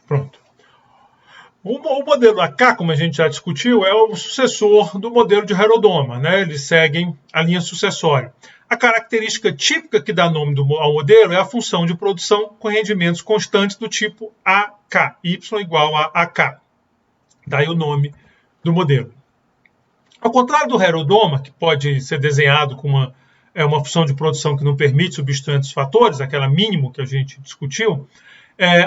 Pronto. O modelo AK, como a gente já discutiu, é o sucessor do modelo de Herodoma, né? Eles seguem a linha sucessória. A característica típica que dá nome ao modelo é a função de produção com rendimentos constantes do tipo AK, Y igual a AK. Daí o nome do modelo. Ao contrário do Herodoma, que pode ser desenhado com uma função de produção que não permite substituir os fatores, aquela mínimo que a gente discutiu,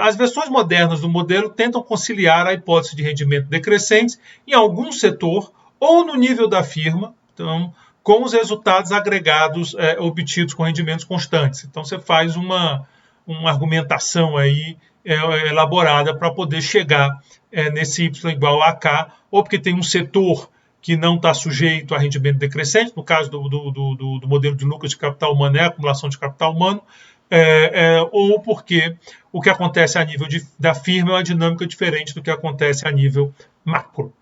as versões modernas do modelo tentam conciliar a hipótese de rendimento decrescente em algum setor ou no nível da firma, então, com os resultados agregados obtidos com rendimentos constantes. Então, você faz uma argumentação aí elaborada para poder chegar nesse Y igual a AK, ou porque tem um setor que não está sujeito a rendimento decrescente, no caso do modelo de lucro de capital humano é a acumulação de capital humano, ou porque o que acontece a nível da firma é uma dinâmica diferente do que acontece a nível macro.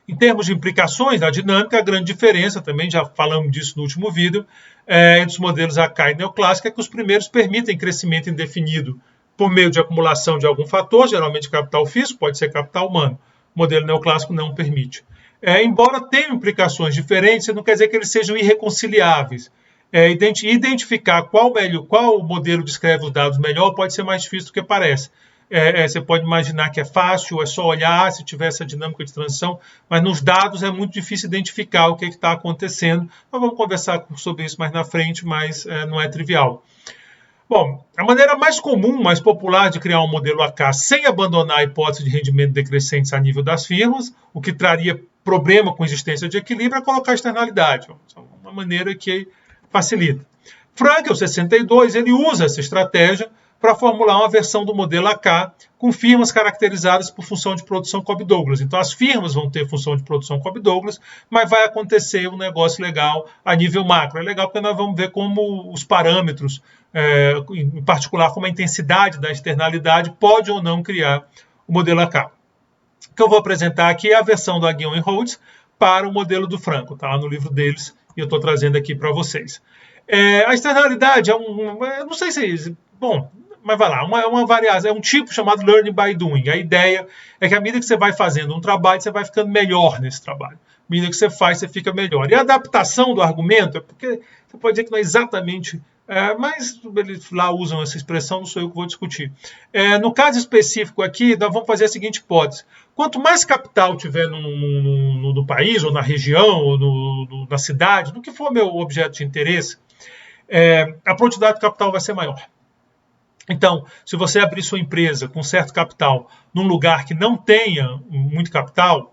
Em termos de implicações da dinâmica, a grande diferença, também já falamos disso no último vídeo, entre os modelos AK e neoclássico, é que os primeiros permitem crescimento indefinido por meio de acumulação de algum fator, geralmente capital físico, pode ser capital humano. O modelo neoclássico não permite. Embora tenham implicações diferentes, isso não quer dizer que eles sejam irreconciliáveis. Identificar qual modelo descreve os dados melhor pode ser mais difícil do que parece. Você pode imaginar que é fácil, é só olhar se tiver essa dinâmica de transição, mas nos dados é muito difícil identificar o que está acontecendo. Nós vamos conversar sobre isso mais na frente, mas não é trivial. Bom, a maneira mais comum, mais popular de criar um modelo AK sem abandonar a hipótese de rendimento decrescentes a nível das firmas, o que traria problema com a existência de equilíbrio, é colocar externalidade. Uma maneira que facilita. Frankel, 62, ele usa essa estratégia para formular uma versão do modelo AK com firmas caracterizadas por função de produção Cobb-Douglas. Então, as firmas vão ter função de produção Cobb-Douglas, mas vai acontecer um negócio legal a nível macro. É legal porque nós vamos ver como os parâmetros, em particular como a intensidade da externalidade, pode ou não criar o modelo AK. O que eu vou apresentar aqui é a versão do Aghion e Rhodes para o modelo do Frankel. Está lá no livro deles e eu estou trazendo aqui para vocês. A externalidade não sei se... Bom, mas vai lá, uma variação, é um tipo chamado Learning by Doing. A ideia é que à medida que você vai fazendo um trabalho, você vai ficando melhor nesse trabalho. À medida que você faz, você fica melhor. E a adaptação do argumento é porque você pode dizer que não é exatamente... mas eles lá usam essa expressão, não sou eu que vou discutir. No caso específico aqui, nós vamos fazer a seguinte hipótese. Quanto mais capital tiver no país, ou na região, ou na cidade, no que for meu objeto de interesse, a produtividade do capital vai ser maior. Então, se você abrir sua empresa com certo capital num lugar que não tenha muito capital,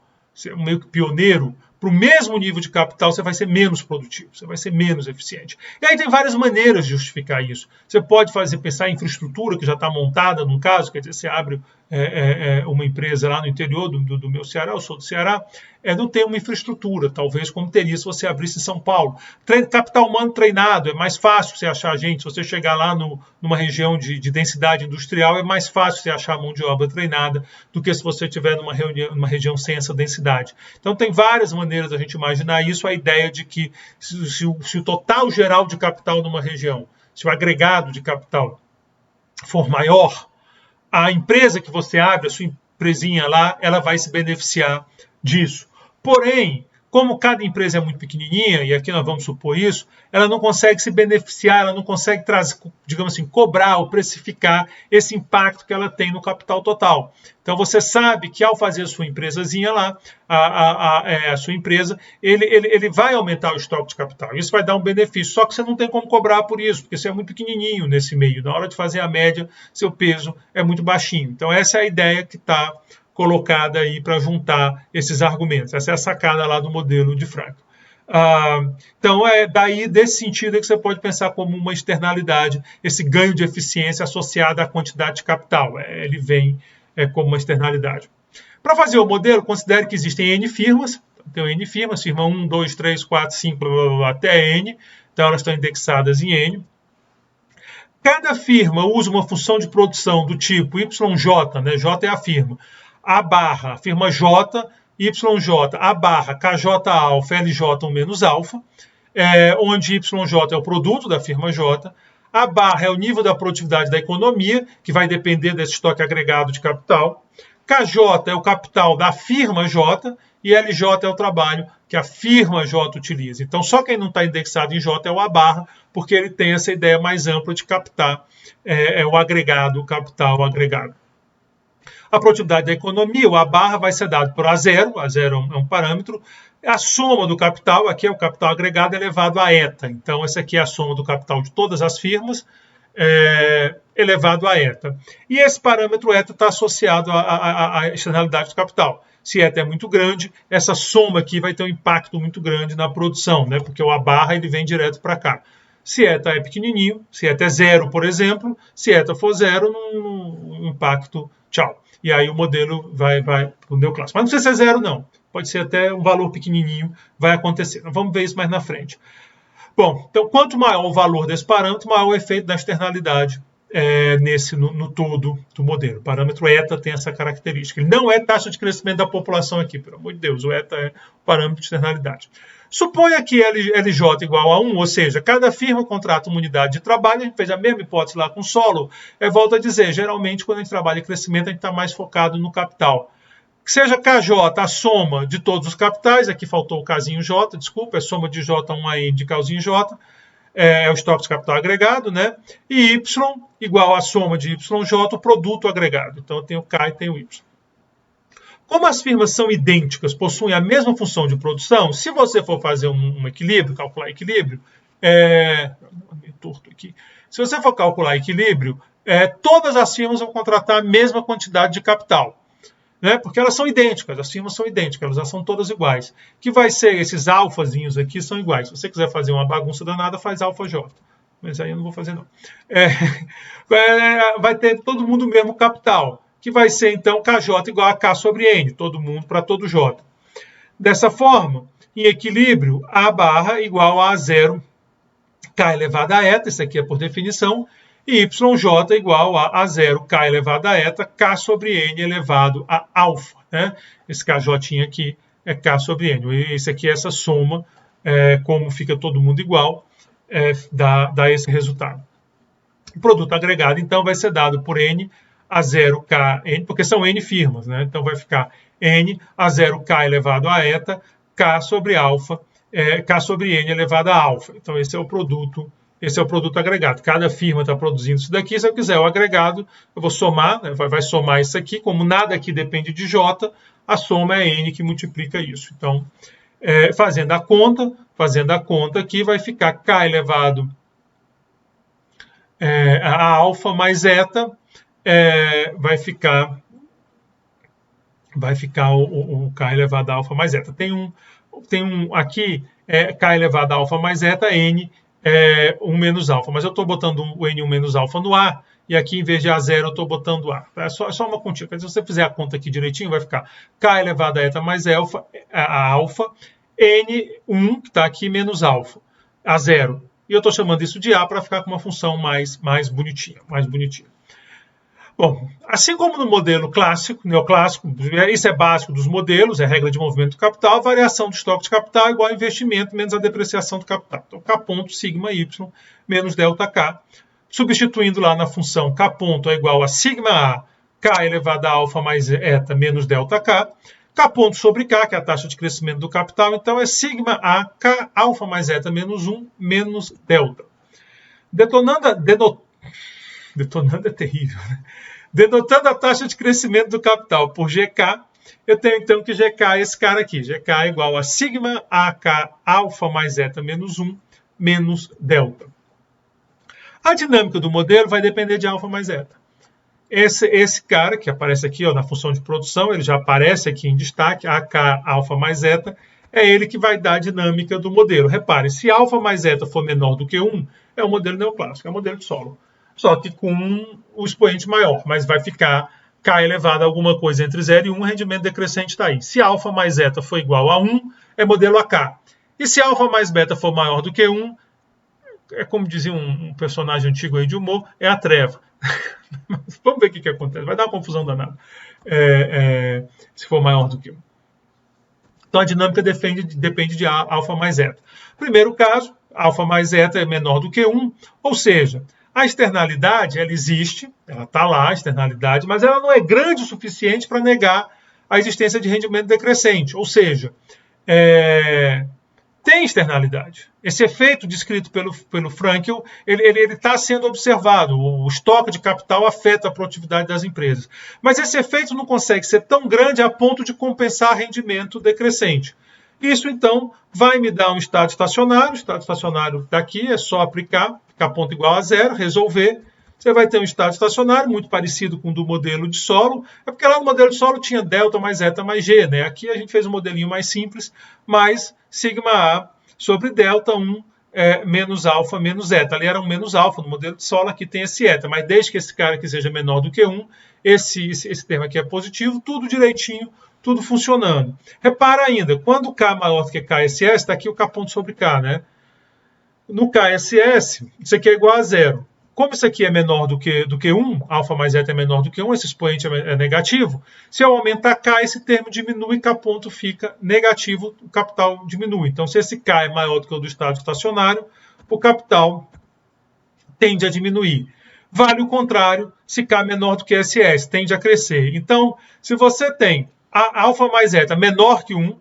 meio que pioneiro, para o mesmo nível de capital, você vai ser menos produtivo, você vai ser menos eficiente. E aí tem várias maneiras de justificar isso. Você pode pensar em infraestrutura que já está montada, no caso, quer dizer, você abre uma empresa lá no interior do meu Ceará, eu sou do Ceará, não tem uma infraestrutura, talvez como teria se você abrisse em São Paulo. Capital humano treinado, é mais fácil você achar gente, se você chegar lá numa região de densidade industrial, é mais fácil você achar mão de obra treinada do que se você estiver numa região sem essa densidade. Então tem várias maneiras da gente imaginar isso, a ideia de que se o total geral de capital numa região, se o agregado de capital for maior, a empresa que você abre, a sua empresinha lá, ela vai se beneficiar disso. Porém, como cada empresa é muito pequenininha, e aqui nós vamos supor isso, ela não consegue se beneficiar, ela não consegue trazer, digamos assim, cobrar ou precificar esse impacto que ela tem no capital total. Então você sabe que ao fazer a sua empresazinha lá, a sua empresa, ele vai aumentar o estoque de capital. Isso vai dar um benefício, só que você não tem como cobrar por isso, porque você é muito pequenininho nesse meio. Na hora de fazer a média, seu peso é muito baixinho. Então essa é a ideia que está colocada aí para juntar esses argumentos. Essa é a sacada lá do modelo de Frankel. Então, daí, desse sentido, é que você pode pensar como uma externalidade, esse ganho de eficiência associado à quantidade de capital. Ele vem como uma externalidade. Para fazer o modelo, considere que existem N firmas. Tem N firmas, firma 1, 2, 3, 4, 5, até N. Então, elas estão indexadas em N. Cada firma usa uma função de produção do tipo YJ, né? J é a firma. A barra, firma J, YJ, a barra, KJ alfa, LJ menos alfa, onde YJ é o produto da firma J, A barra é o nível da produtividade da economia, que vai depender desse estoque agregado de capital. KJ é o capital da firma J e LJ é o trabalho que a firma J utiliza. Então, só quem não está indexado em J é o A barra, porque ele tem essa ideia mais ampla de captar o agregado, o capital agregado. A produtividade da economia, o A barra vai ser dado por A0 é um parâmetro. A soma do capital, aqui é o capital agregado elevado a eta. Então, essa aqui é a soma do capital de todas as firmas, elevado a eta. E esse parâmetro eta está associado à externalidade do capital. Se eta é muito grande, essa soma aqui vai ter um impacto muito grande na produção, né? Porque o A barra ele vem direto para cá. Se eta é pequenininho, se eta é 0, por exemplo, se eta for 0, no impacto, tchau. E aí o modelo vai para o neoclássico. Mas não precisa ser 0, não. Pode ser até um valor pequenininho, vai acontecer. Vamos ver isso mais na frente. Bom, então quanto maior o valor desse parâmetro, maior o efeito da externalidade no todo do modelo. O parâmetro eta tem essa característica. Ele não é taxa de crescimento da população aqui, pelo amor de Deus. O eta é o parâmetro de externalidade. Suponha que LJ igual a 1, ou seja, cada firma contrata uma unidade de trabalho, a gente fez a mesma hipótese lá com solo, volto a dizer, geralmente quando a gente trabalha em crescimento, a gente está mais focado no capital. Que seja KJ a soma de todos os capitais, aqui faltou o Kzinho J, desculpa, é soma de J1 aí de Kzinho J, é o estoque de capital agregado, né? E Y igual a soma de YJ, o produto agregado. Então eu tenho K e tenho Y. Como as firmas são idênticas, possuem a mesma função de produção, se você for fazer um equilíbrio, calcular equilíbrio, meio torto aqui. Se você for calcular equilíbrio, todas as firmas vão contratar a mesma quantidade de capital. Né? Porque elas são idênticas, as firmas são idênticas, elas são todas iguais. Que vai ser esses alfazinhos aqui são iguais. Se você quiser fazer uma bagunça danada, faz alfa J. Mas aí eu não vou fazer não. Vai ter todo mundo o mesmo capital, que vai ser então KJ igual a K sobre N, todo mundo para todo J. Dessa forma, em equilíbrio, A barra igual a A0, K elevado a eta, isso aqui é por definição, e YJ igual a A0, K elevado a eta, K sobre N elevado a alfa. Né? Esse KJ aqui é K sobre N. E esse aqui é essa soma, como fica todo mundo igual, dá esse resultado. O produto agregado, então, vai ser dado por N, A0, K, N, porque são N firmas. Né? Então, vai ficar N, A0, K elevado a eta, K sobre alfa, K sobre N elevado a alfa. Então, esse é o produto agregado. Cada firma está produzindo isso daqui. Se eu quiser o agregado, eu vou somar, né? vai somar isso aqui. Como nada aqui depende de J, a soma é N que multiplica isso. Então, fazendo a conta aqui, vai ficar K elevado a alfa mais eta, vai ficar o K elevado a alfa mais eta. Tem um aqui, K elevado a alfa mais eta, N 1 menos alfa, mas eu estou botando o N1 menos alfa no A, e aqui em vez de A0 eu estou botando A. É só uma continha. Se você fizer a conta aqui direitinho, vai ficar K elevado a eta mais a alfa, N1, que está aqui, menos alfa, A0. E eu estou chamando isso de A para ficar com uma função mais bonitinha. Bom, assim como no modelo clássico, neoclássico, isso é básico dos modelos, é regra de movimento do capital, a variação do estoque de capital é igual a investimento menos a depreciação do capital. Então, K ponto sigma Y menos delta K, substituindo lá na função K ponto é igual a sigma A, K elevado a alfa mais eta menos delta K, K ponto sobre K, que é a taxa de crescimento do capital, então é sigma A, K alfa mais eta menos 1 menos delta. Detonando é terrível, né? Denotando a taxa de crescimento do capital por GK, eu tenho então que GK é esse cara aqui. GK é igual a sigma AK alfa mais eta menos 1 menos delta. A dinâmica do modelo vai depender de alfa mais eta. Esse cara que aparece aqui na função de produção, ele já aparece aqui em destaque, AK alfa mais eta, é ele que vai dar a dinâmica do modelo. Repare, se alfa mais eta for menor do que 1, é o modelo neoclássico, é o modelo de solo. Só que com o expoente maior, mas vai ficar K elevado a alguma coisa entre 0 e 1, o rendimento decrescente está aí. Se alfa mais eta for igual a 1, é modelo AK. E se alfa mais beta for maior do que 1, é como dizia um personagem antigo aí de humor, é a treva. Vamos ver o que acontece. Vai dar uma confusão danada se for maior do que 1. Então a dinâmica depende de alfa mais eta. Primeiro caso, alfa mais eta é menor do que 1, ou seja, A externalidade, ela existe, ela está lá, a externalidade, mas ela não é grande o suficiente para negar a existência de rendimento decrescente. Ou seja, tem externalidade. Esse efeito descrito pelo Frankel, ele está sendo observado. O estoque de capital afeta a produtividade das empresas. Mas esse efeito não consegue ser tão grande a ponto de compensar rendimento decrescente. Isso, então, vai me dar um estado estacionário. O estado estacionário daqui é só aplicar, K ponto igual a zero, resolver. Você vai ter um estado estacionário muito parecido com o do modelo de solo. É porque lá no modelo de solo tinha delta mais eta mais g, né? Aqui a gente fez um modelinho mais simples, mais sigma A sobre delta 1 menos alfa menos eta. Ali era um menos alfa no modelo de solo, aqui tem esse eta. Mas desde que esse cara aqui seja menor do que 1, esse termo aqui é positivo, tudo direitinho, tudo funcionando. Repara ainda, quando K maior do que KSS, está aqui o K ponto sobre K, né? No KSS, isso aqui é igual a zero. Como isso aqui é menor do que 1, alfa mais eta é menor do que 1, esse expoente é negativo, se eu aumentar K, esse termo diminui, K ponto fica negativo, o capital diminui. Então, se esse K é maior do que o do estado estacionário, o capital tende a diminuir. Vale o contrário, se K é menor do que SS, tende a crescer. Então, se você tem a alfa mais eta menor que 1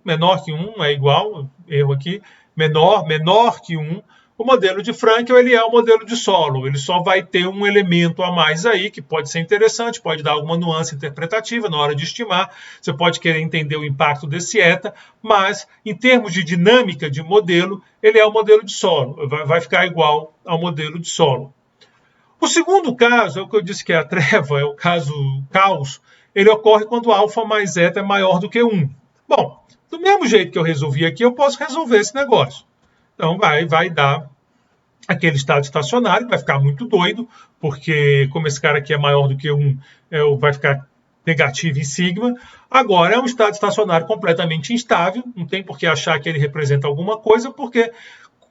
é igual, erro aqui, menor que 1, o modelo de Frankel ele é o modelo de solo, ele só vai ter um elemento a mais aí, que pode ser interessante, pode dar alguma nuance interpretativa na hora de estimar, você pode querer entender o impacto desse eta, mas em termos de dinâmica de modelo, ele é o modelo de solo, vai ficar igual ao modelo de solo. O segundo caso, é o que eu disse que é a treva, é o caso caos, ele ocorre quando alfa mais eta é maior do que 1. Bom, do mesmo jeito que eu resolvi aqui, eu posso resolver esse negócio. Então vai dar aquele estado estacionário, que vai ficar muito doido, porque como esse cara aqui é maior do que 1, vai ficar negativo em sigma. Agora é um estado estacionário completamente instável, não tem por que achar que ele representa alguma coisa, porque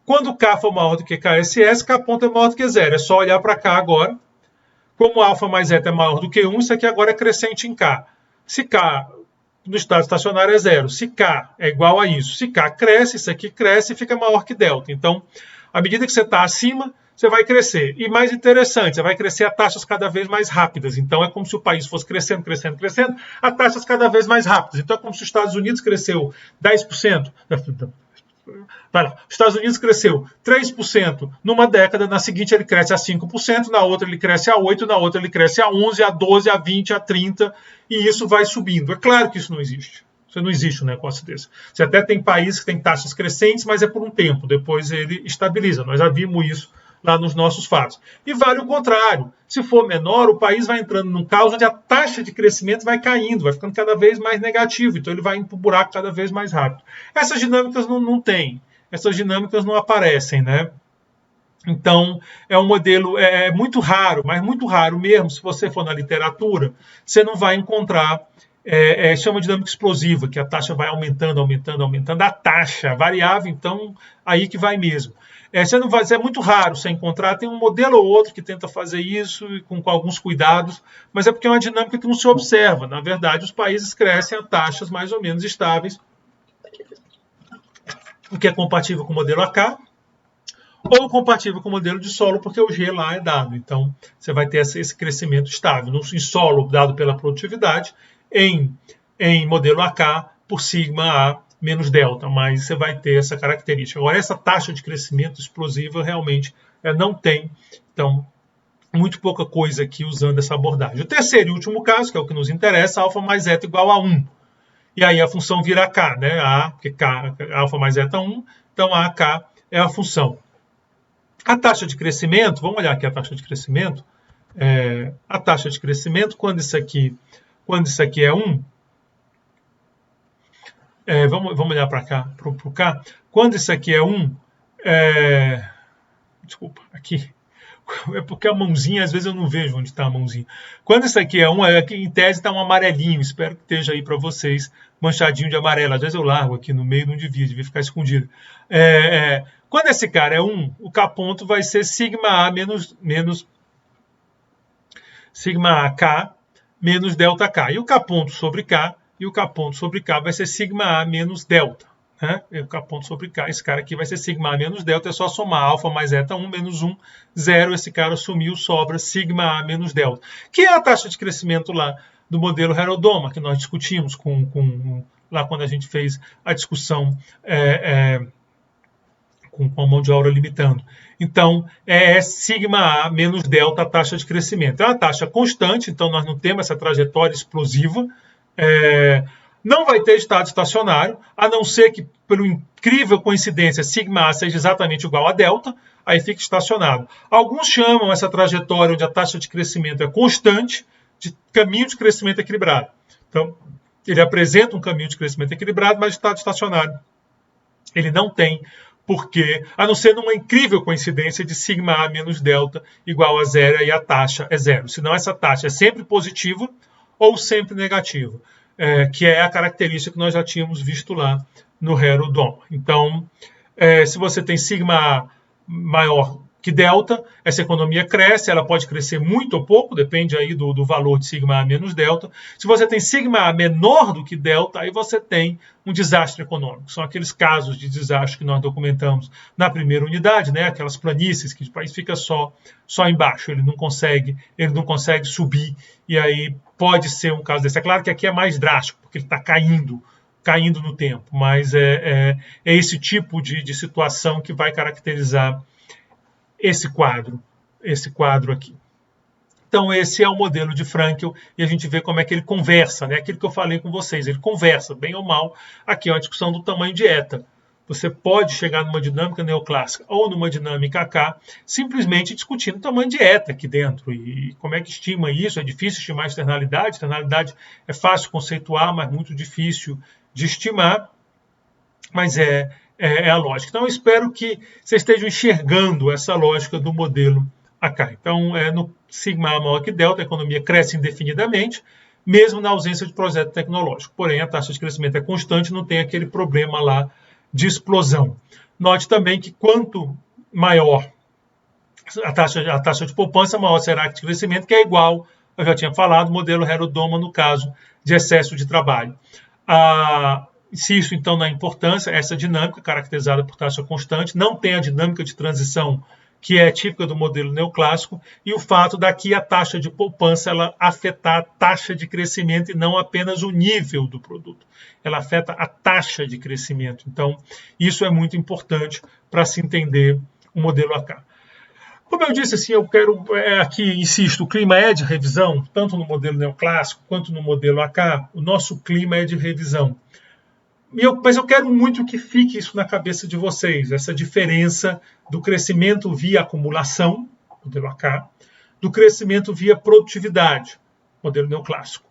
quando K for maior do que KSS, K ponto é maior do que zero. É só olhar para cá agora. Como alfa mais eta é maior do que 1, isso aqui agora é crescente em K. Se K no estado estacionário é zero, se K é igual a isso, se K cresce, isso aqui cresce e fica maior que delta. Então, à medida que você está acima, você vai crescer. E mais interessante, você vai crescer a taxas cada vez mais rápidas. Então, é como se o país fosse crescendo, crescendo, crescendo, a taxas cada vez mais rápidas. Então, é como se os Estados Unidos cresceu 10%. Vai lá. Os Estados Unidos cresceu 3% numa década, na seguinte ele cresce a 5%, na outra ele cresce a 8%, na outra ele cresce a 11%, a 12%, a 20%, a 30%, e isso vai subindo. É claro que isso não existe. Isso não existe um negócio desse. Você até tem países que têm taxas crescentes, mas é por um tempo, depois ele estabiliza. Nós já vimos isso lá nos nossos fatos. E vale o contrário. Se for menor, o país vai entrando num caos onde a taxa de crescimento vai caindo, vai ficando cada vez mais negativo, então ele vai indo para o buraco cada vez mais rápido. Essas dinâmicas não tem, essas dinâmicas não aparecem, né? Então, é um modelo muito raro, mas muito raro mesmo, se você for na literatura, você não vai encontrar, isso é uma dinâmica explosiva, que a taxa vai aumentando, aumentando, aumentando, a taxa, a variável, então, aí que vai mesmo. É muito raro você encontrar, tem um modelo ou outro que tenta fazer isso com alguns cuidados, mas é porque é uma dinâmica que não se observa. Na verdade, os países crescem a taxas mais ou menos estáveis, o que é compatível com o modelo AK, ou compatível com o modelo de solo, porque o G lá é dado. Então, você vai ter esse crescimento estável. Em solo, dado pela produtividade, em modelo AK, por sigma A menos delta, mas você vai ter essa característica. Agora, essa taxa de crescimento explosiva realmente não tem. Então, muito pouca coisa aqui usando essa abordagem. O terceiro e último caso, que é o que nos interessa, alfa mais eta igual a 1. E aí a função vira K, né? Porque K, alfa mais eta 1, então AK é a função. A taxa de crescimento, vamos olhar aqui a taxa de crescimento. A taxa de crescimento, quando isso aqui é 1, vamos olhar para cá, para o K. Quando isso aqui é 1, desculpa, aqui. É porque a mãozinha, às vezes eu não vejo onde está a mãozinha. Quando isso aqui é 1, aqui em tese está um amarelinho. Espero que esteja aí para vocês, manchadinho de amarelo. Às vezes eu largo aqui no meio, não devia ficar escondido. Quando esse cara é 1, o K ponto vai ser sigma A menos sigma AK menos delta K. E o K ponto sobre K, vai ser sigma A menos delta. né? Eu ponto sobre K, esse cara aqui vai ser sigma A menos delta, é só somar alfa mais eta 1 menos 1, 0, esse cara sumiu, sobra sigma A menos delta, que é a taxa de crescimento lá do modelo Herodoma, que nós discutimos lá quando a gente fez a discussão com a mão de obra limitando. Então, é sigma A menos delta a taxa de crescimento. É uma taxa constante, então nós não temos essa trajetória explosiva. Não vai ter estado estacionário, a não ser que, por incrível coincidência, sigma A seja exatamente igual a delta, aí fica estacionado. Alguns chamam essa trajetória onde a taxa de crescimento é constante de caminho de crescimento equilibrado. Então, ele apresenta um caminho de crescimento equilibrado, mas está estacionário. Ele não tem porquê, a não ser numa incrível coincidência de sigma A menos delta igual a zero e a taxa é zero. Senão essa taxa é sempre positiva ou sempre negativa, que é a característica que nós já tínhamos visto lá no Herodoma. Então, se você tem sigma A maior que delta, essa economia cresce, ela pode crescer muito ou pouco, depende aí do valor de sigma A menos delta. Se você tem sigma A menor do que delta, aí você tem um desastre econômico. São aqueles casos de desastre que nós documentamos na primeira unidade, né? Aquelas planícies que o país fica só embaixo, ele não consegue subir, e aí pode ser um caso desse. É claro que aqui é mais drástico, porque ele está caindo no tempo, mas é esse tipo de situação que vai caracterizar esse quadro aqui. Então, esse é o modelo de Frankl, e a gente vê como é que ele conversa, né? Aquilo que eu falei com vocês, ele conversa, bem ou mal. Aqui é uma discussão do tamanho de eta. Você pode chegar numa dinâmica neoclássica ou numa dinâmica K, simplesmente discutindo o tamanho de eta aqui dentro. E como é que estima isso? É difícil estimar a externalidade. Externalidade é fácil conceituar, mas muito difícil de estimar. Mas é a lógica. Então, eu espero que vocês estejam enxergando essa lógica do modelo AK. Então, no sigma A maior que delta, a economia cresce indefinidamente, mesmo na ausência de projeto tecnológico. Porém, a taxa de crescimento é constante, não tem aquele problema lá de explosão. Note também que quanto maior a taxa de poupança, maior será a de crescimento, que é igual, eu já tinha falado, modelo Herodoma no caso de excesso de trabalho. Insisto, então, na importância, essa dinâmica caracterizada por taxa constante, não tem a dinâmica de transição que é típica do modelo neoclássico, e o fato daqui a taxa de poupança ela afetar a taxa de crescimento e não apenas o nível do produto. Ela afeta a taxa de crescimento. Então, isso é muito importante para se entender o modelo AK. Como eu disse, assim, eu quero, aqui, insisto, o clima é de revisão, tanto no modelo neoclássico quanto no modelo AK, o nosso clima é de revisão. Mas eu quero muito que fique isso na cabeça de vocês, essa diferença do crescimento via acumulação, modelo AK, do crescimento via produtividade, modelo neoclássico.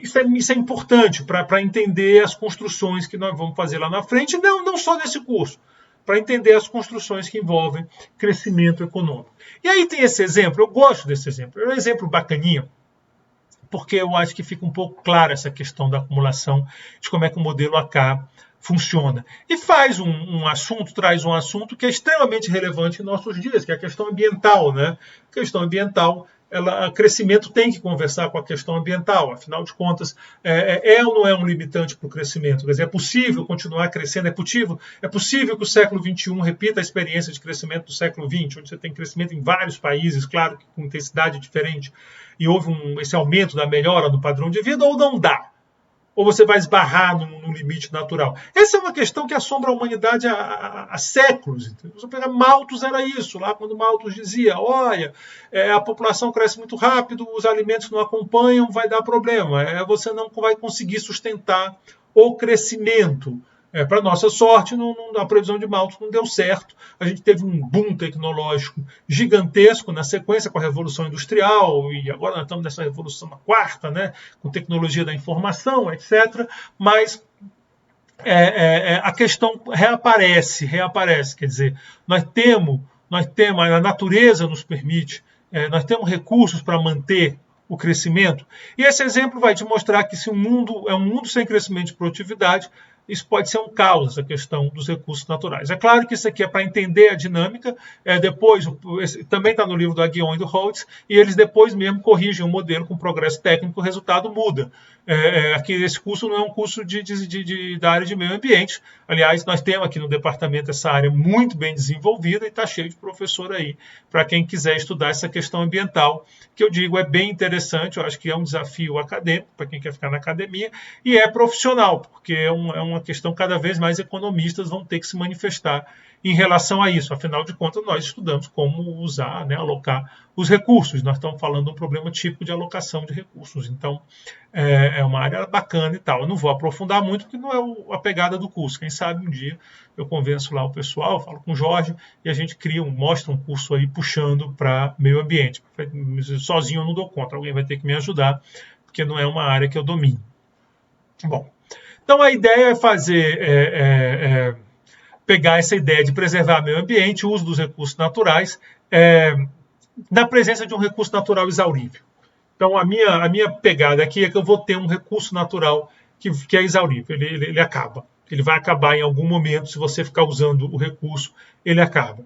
Isso é importante para entender as construções que nós vamos fazer lá na frente, não só nesse curso, para entender as construções que envolvem crescimento econômico. E aí tem esse exemplo, eu gosto desse exemplo, é um exemplo bacaninha, porque eu acho que fica um pouco clara essa questão da acumulação, de como é que o modelo AK funciona. E traz um assunto que é extremamente relevante em nossos dias, que é a questão ambiental, né? A questão ambiental, o crescimento tem que conversar com a questão ambiental, afinal de contas, ou não é um limitante para o crescimento? Quer dizer, é possível continuar crescendo, é possível que o século XXI repita a experiência de crescimento do século XX, onde você tem crescimento em vários países, claro que com intensidade diferente, e houve esse aumento da melhora do padrão de vida, ou não dá? Ou você vai esbarrar num limite natural? Essa é uma questão que assombra a humanidade há séculos. Você pega Malthus, era isso, lá quando Malthus dizia, olha, a população cresce muito rápido, os alimentos não acompanham, vai dar problema. Você não vai conseguir sustentar o crescimento. Para nossa sorte, a previsão de Malthus não deu certo. A gente teve um boom tecnológico gigantesco na sequência com a Revolução Industrial, e agora nós estamos nessa Revolução na quarta, né, com tecnologia da informação, etc. Mas a questão reaparece. Quer dizer, nós temos a natureza nos permite, nós temos recursos para manter o crescimento. E esse exemplo vai te mostrar que se o mundo é um mundo sem crescimento de produtividade, isso pode ser um caos, essa questão dos recursos naturais. É claro que isso aqui é para entender a dinâmica, depois, também está no livro do Aghion e do Holtz, e eles depois mesmo corrigem o modelo com progresso técnico, o resultado muda. Aqui esse curso não é um curso da área de meio ambiente. Aliás, nós temos aqui no departamento essa área muito bem desenvolvida e está cheio de professor aí, para quem quiser estudar essa questão ambiental, que eu digo é bem interessante, eu acho que é um desafio acadêmico, para quem quer ficar na academia, e é profissional, porque é uma questão cada vez mais economistas vão ter que se manifestar em relação a isso. Afinal de contas, nós estudamos como usar, alocar os recursos. Nós estamos falando de um problema típico de alocação de recursos. Então, é uma área bacana e tal. Eu não vou aprofundar muito, porque não é a pegada do curso. Quem sabe um dia eu convenço lá o pessoal, falo com o Jorge, e a gente mostra um curso aí puxando para meio ambiente. Sozinho eu não dou conta, alguém vai ter que me ajudar, porque não é uma área que eu domino. Bom, então a ideia é fazer... pegar essa ideia de preservar o meio ambiente, o uso dos recursos naturais, na presença de um recurso natural exaurível. Então, a minha pegada aqui é que eu vou ter um recurso natural que é exaurível, ele acaba. Ele vai acabar em algum momento, se você ficar usando o recurso, ele acaba.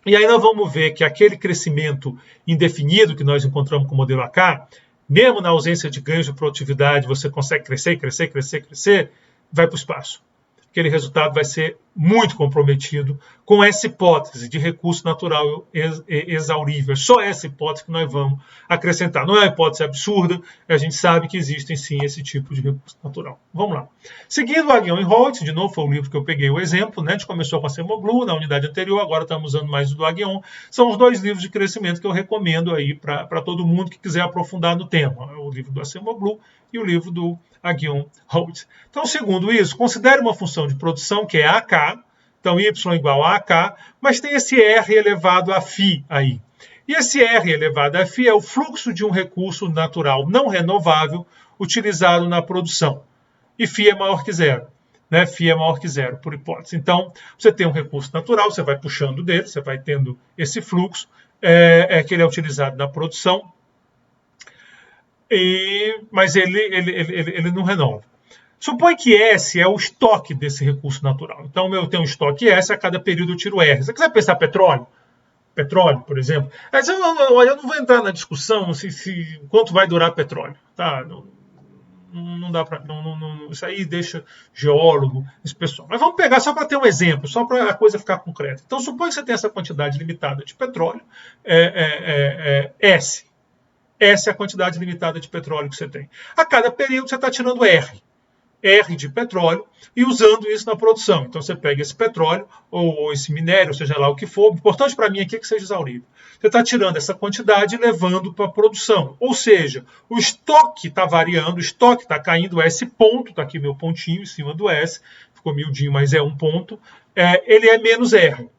E aí nós vamos ver que aquele crescimento indefinido que nós encontramos com o modelo AK, mesmo na ausência de ganhos de produtividade, você consegue crescer, vai para o espaço. Aquele resultado vai ser muito comprometido com essa hipótese de recurso natural exaurível. Só essa hipótese que nós vamos acrescentar. Não é uma hipótese absurda, a gente sabe que existem sim esse tipo de recurso natural. Vamos lá. Seguindo o Aghion e Holtz, de novo foi o livro que eu peguei o exemplo, a gente começou com a Acemoglu na unidade anterior, agora estamos usando mais o do Aghion. São os dois livros de crescimento que eu recomendo aí para todo mundo que quiser aprofundar no tema. O livro do Acemoglu e o livro do Aghion Holtz. Então, segundo isso, considere uma função de produção que é AK, então y igual a AK, mas tem esse R elevado a φ aí. E esse R elevado a φ é o fluxo de um recurso natural não renovável utilizado na produção. E φ é maior que zero. Φ é maior que zero, por hipótese. Então, você tem um recurso natural, você vai puxando dele, você vai tendo esse fluxo, que ele é utilizado na produção, mas ele não renova. Supõe que S é o estoque desse recurso natural. Então, eu tenho um estoque S, a cada período eu tiro R. Se você quiser pensar petróleo, por exemplo, eu não vou entrar na discussão quanto vai durar petróleo. Tá? Não dá para... isso aí deixa geólogo, esse pessoal. Mas vamos pegar só para ter um exemplo, só para a coisa ficar concreta. Então, supõe que você tem essa quantidade limitada de petróleo, S. Essa é a quantidade limitada de petróleo que você tem. A cada período você está tirando R de petróleo e usando isso na produção. Então você pega esse petróleo ou esse minério, seja lá o que for, o importante para mim aqui é que seja exaurível. Você está tirando essa quantidade e levando para a produção. Ou seja, o estoque está variando, o estoque está caindo, S ponto, está aqui meu pontinho em cima do S, ficou miudinho, mas é um ponto, ele é menos R.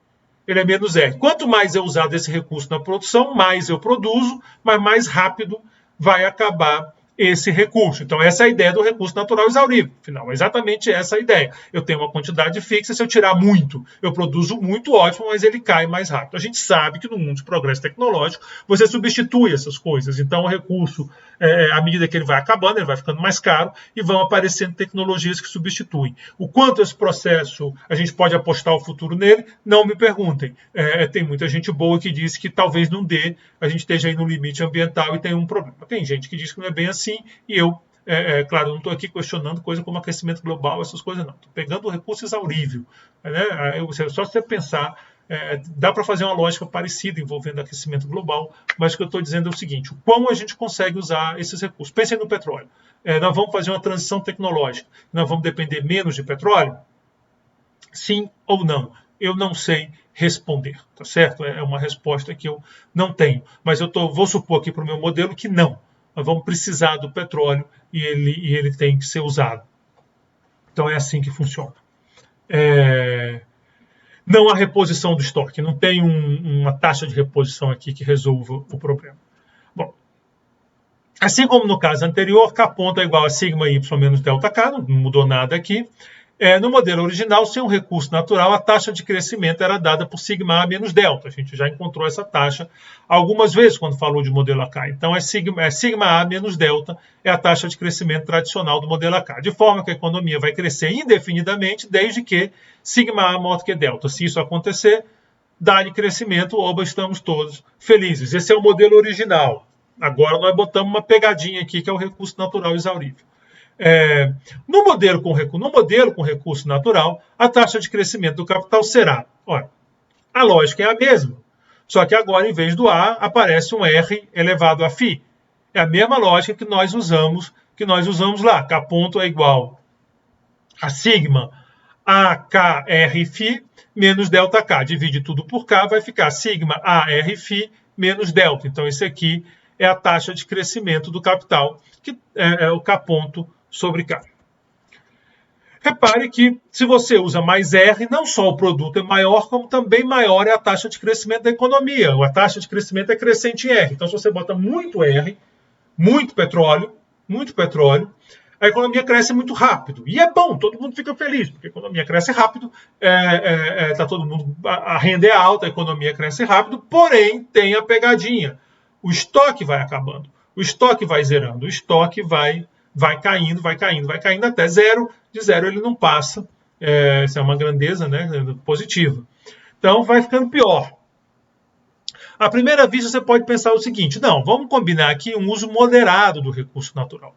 Ele é menos R. Quanto mais eu usar desse recurso na produção, mais eu produzo, mas mais rápido vai acabar esse recurso. Então, essa é a ideia do recurso natural exaurível. Afinal, é exatamente essa a ideia. Eu tenho uma quantidade fixa, se eu tirar muito, eu produzo muito, ótimo, mas ele cai mais rápido. A gente sabe que no mundo de progresso tecnológico, você substitui essas coisas. Então, o recurso, à medida que ele vai acabando, ele vai ficando mais caro e vão aparecendo tecnologias que substituem. O quanto esse processo, a gente pode apostar o futuro nele, não me perguntem. Tem muita gente boa que diz que talvez não dê, a gente esteja aí no limite ambiental e tem um problema. Tem gente que diz que não é bem assim, e eu, claro, não estou aqui questionando coisa como aquecimento global, essas coisas não. Estou pegando o recurso exaurível. Só se você pensar, dá para fazer uma lógica parecida envolvendo aquecimento global, mas o que eu estou dizendo é o seguinte, o quão a gente consegue usar esses recursos. Pensem no petróleo. Nós vamos fazer uma transição tecnológica, nós vamos depender menos de petróleo? Sim ou não? Eu não sei responder, tá certo? É uma resposta que eu não tenho, mas vou supor aqui para o meu modelo que não. Nós vamos precisar do petróleo e ele tem que ser usado. Então é assim que funciona. Não há reposição do estoque, não tem uma taxa de reposição aqui que resolva o problema. Bom, assim como no caso anterior, K ponto é igual a sigma y menos delta K, não mudou nada aqui. No modelo original, sem um recurso natural, a taxa de crescimento era dada por sigma A menos delta. A gente já encontrou essa taxa algumas vezes quando falou de modelo AK. Então, sigma A menos delta é a taxa de crescimento tradicional do modelo AK. De forma que a economia vai crescer indefinidamente, desde que sigma A maior do que delta. Se isso acontecer, dá-lhe crescimento, oba, estamos todos felizes. Esse é o modelo original. Agora nós botamos uma pegadinha aqui, que é o recurso natural exaurível. No modelo com recurso natural, a taxa de crescimento do capital será, olha, a lógica é a mesma, só que agora, em vez do A, aparece um R elevado a φ. É a mesma lógica que nós usamos lá. K ponto é igual a sigma AKR φ menos delta K. Divide tudo por K, vai ficar sigma AR φ menos delta. Então, esse aqui é a taxa de crescimento do capital, que é o K ponto sobre K. Repare que, se você usa mais R, não só o produto é maior, como também maior é a taxa de crescimento da economia. A taxa de crescimento é crescente em R. Então, se você bota muito R, muito petróleo, a economia cresce muito rápido. E é bom, todo mundo fica feliz, porque a economia cresce rápido, a renda é alta, a economia cresce rápido, porém tem a pegadinha. O estoque vai acabando, o estoque vai zerando, o estoque vai caindo até zero. De zero ele não passa. Isso é uma grandeza, né, positiva. Então vai ficando pior. À primeira vista você pode pensar o seguinte: não, vamos combinar aqui um uso moderado do recurso natural.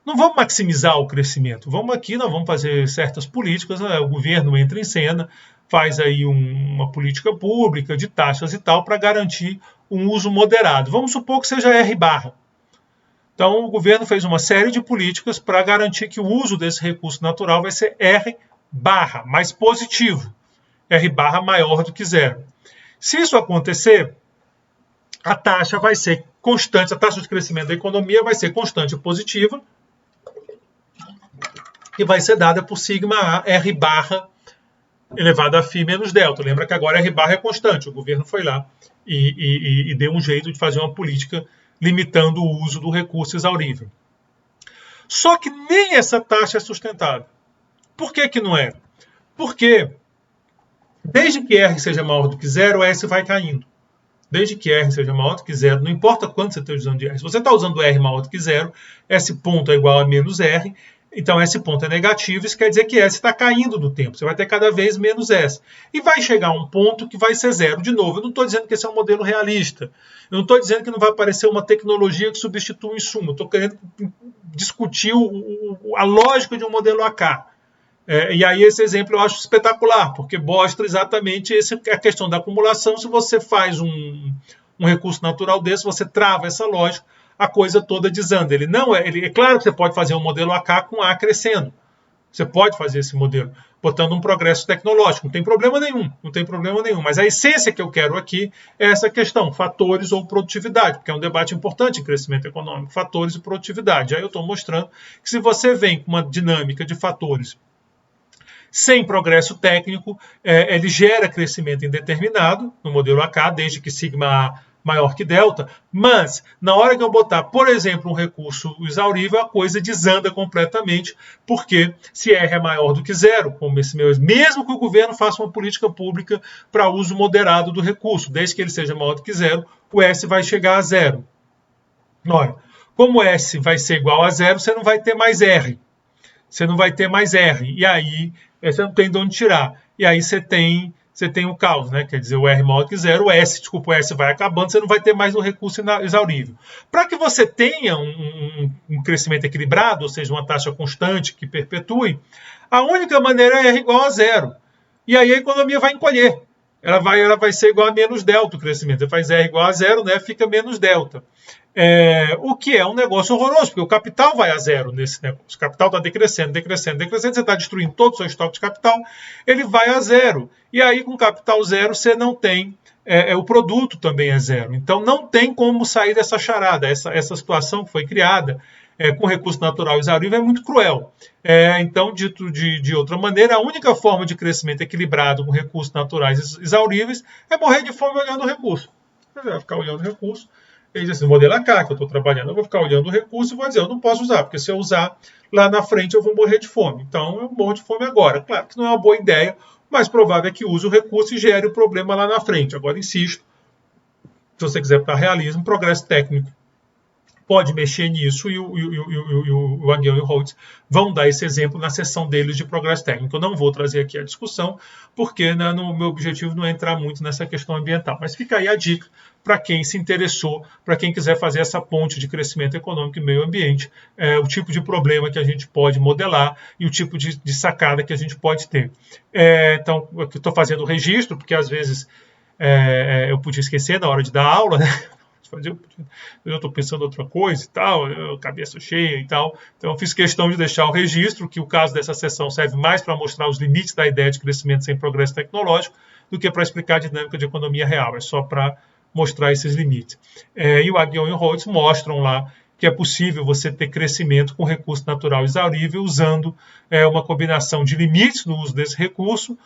Não vamos maximizar o crescimento. Nós vamos fazer certas políticas, né? O governo entra em cena, faz aí uma política pública de taxas e tal para garantir um uso moderado. Vamos supor que seja R barra. Então, o governo fez uma série de políticas para garantir que o uso desse recurso natural vai ser R barra, mais positivo. R barra maior do que zero. Se isso acontecer, a taxa vai ser constante, a taxa de crescimento da economia vai ser constante e positiva, que vai ser dada por sigma A, R barra elevado a φ menos delta. Lembra que agora R barra é constante. O governo foi lá e deu um jeito de fazer uma política limitando o uso do recurso exaurível. Só que nem essa taxa é sustentável. Por que não é? Porque desde que R seja maior do que zero, S vai caindo. Desde que R seja maior do que zero, não importa quanto você está usando de R. Se você está usando R maior do que zero, S ponto é igual a menos R, então S ponto é negativo, isso quer dizer que S está caindo no tempo. Você vai ter cada vez menos S. E vai chegar a um ponto que vai ser zero de novo. Eu não estou dizendo que esse é um modelo realista. Eu não estou dizendo que não vai aparecer uma tecnologia que substitua o insumo. Eu estou querendo discutir a lógica de um modelo AK. E aí esse exemplo eu acho espetacular, porque mostra exatamente a questão da acumulação. Se você faz um recurso natural desse, você trava essa lógica, a coisa toda desanda. É claro que você pode fazer um modelo AK com A crescendo. Você pode fazer esse modelo, botando um progresso tecnológico. Não tem problema nenhum. Mas a essência que eu quero aqui é essa questão, fatores ou produtividade, porque é um debate importante em crescimento econômico, fatores e produtividade. Aí eu estou mostrando que se você vem com uma dinâmica de fatores sem progresso técnico, ele gera crescimento indeterminado no modelo AK, desde que sigma A maior que delta, mas na hora que eu botar, por exemplo, um recurso exaurível, a coisa desanda completamente, porque se R é maior do que zero, como esse mesmo que o governo faça uma política pública para uso moderado do recurso, desde que ele seja maior do que zero, o S vai chegar a zero. Ora, como S vai ser igual a zero, você não vai ter mais R. E aí você não tem de onde tirar. E aí você tem o caos, né? Quer dizer, o R maior que zero, o S vai acabando, você não vai ter mais um recurso exaurível. Para que você tenha um crescimento equilibrado, ou seja, uma taxa constante que perpetue, a única maneira é R igual a zero. E aí a economia vai encolher. Ela vai ser igual a menos delta o crescimento. Você faz R igual a zero, né? Fica menos delta. O que é um negócio horroroso, porque o capital vai a zero nesse negócio. O capital está decrescendo, você está destruindo todo o seu estoque de capital, ele vai a zero. E aí, com capital zero, você não tem, o produto também é zero. Então, não tem como sair dessa charada. Essa situação que foi criada com recurso natural exaurível é muito cruel. Então, dito de outra maneira, a única forma de crescimento equilibrado com recursos naturais exauríveis é morrer de fome olhando o recurso. Você vai ficar olhando o recurso, Ele diz assim, no modelo AK que eu estou trabalhando, eu vou ficar olhando o recurso e vou dizer, eu não posso usar, porque se eu usar lá na frente eu vou morrer de fome. Então eu morro de fome agora. Claro que não é uma boa ideia, o mais provável é que use o recurso e gere o problema lá na frente. Agora, insisto, se você quiser para realismo, progresso técnico pode mexer nisso e o Aghion e o Holtz vão dar esse exemplo na sessão deles de progresso técnico. Eu não vou trazer aqui a discussão, porque no meu objetivo não é entrar muito nessa questão ambiental. Mas fica aí a dica para quem se interessou, para quem quiser fazer essa ponte de crescimento econômico e meio ambiente, o tipo de problema que a gente pode modelar e o tipo de sacada que a gente pode ter. Então, eu estou fazendo o registro, porque às vezes eu podia esquecer na hora de dar aula, né? Eu estou pensando outra coisa e tal, cabeça cheia e tal. Então eu fiz questão de deixar o registro, que o caso dessa sessão serve mais para mostrar os limites da ideia de crescimento sem progresso tecnológico do que para explicar a dinâmica de economia real. É só para mostrar esses limites. E o Aghion e o Holtz mostram lá que é possível você ter crescimento com recurso natural exaurível usando uma combinação de limites no uso desse recurso,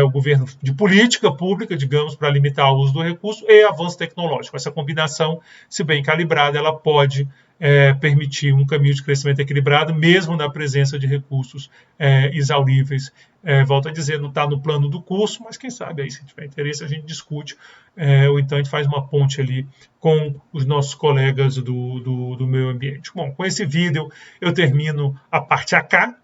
o governo de política pública, digamos, para limitar o uso do recurso e avanço tecnológico. Essa combinação, se bem calibrada, ela pode permitir um caminho de crescimento equilibrado, mesmo na presença de recursos exauríveis. Volto a dizer, não está no plano do curso, mas quem sabe aí, se tiver interesse, a gente discute, ou então a gente faz uma ponte ali com os nossos colegas do meio ambiente. Bom, com esse vídeo eu termino a parte AK.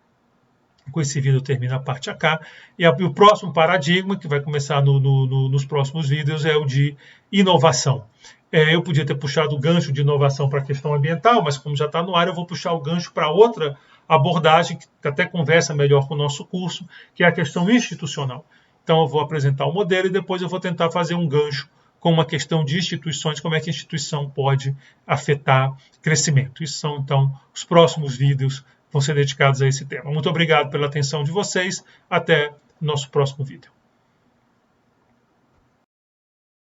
Com esse vídeo eu termino a parte AK. E o próximo paradigma, que vai começar nos próximos vídeos, é o de inovação. Eu podia ter puxado o gancho de inovação para a questão ambiental, mas como já está no ar, eu vou puxar o gancho para outra abordagem, que até conversa melhor com o nosso curso, que é a questão institucional. Então eu vou apresentar o modelo e depois eu vou tentar fazer um gancho com uma questão de instituições, como é que a instituição pode afetar crescimento. Isso são, então, os próximos vídeos vão ser dedicados a esse tema. Muito obrigado pela atenção de vocês. Até o nosso próximo vídeo.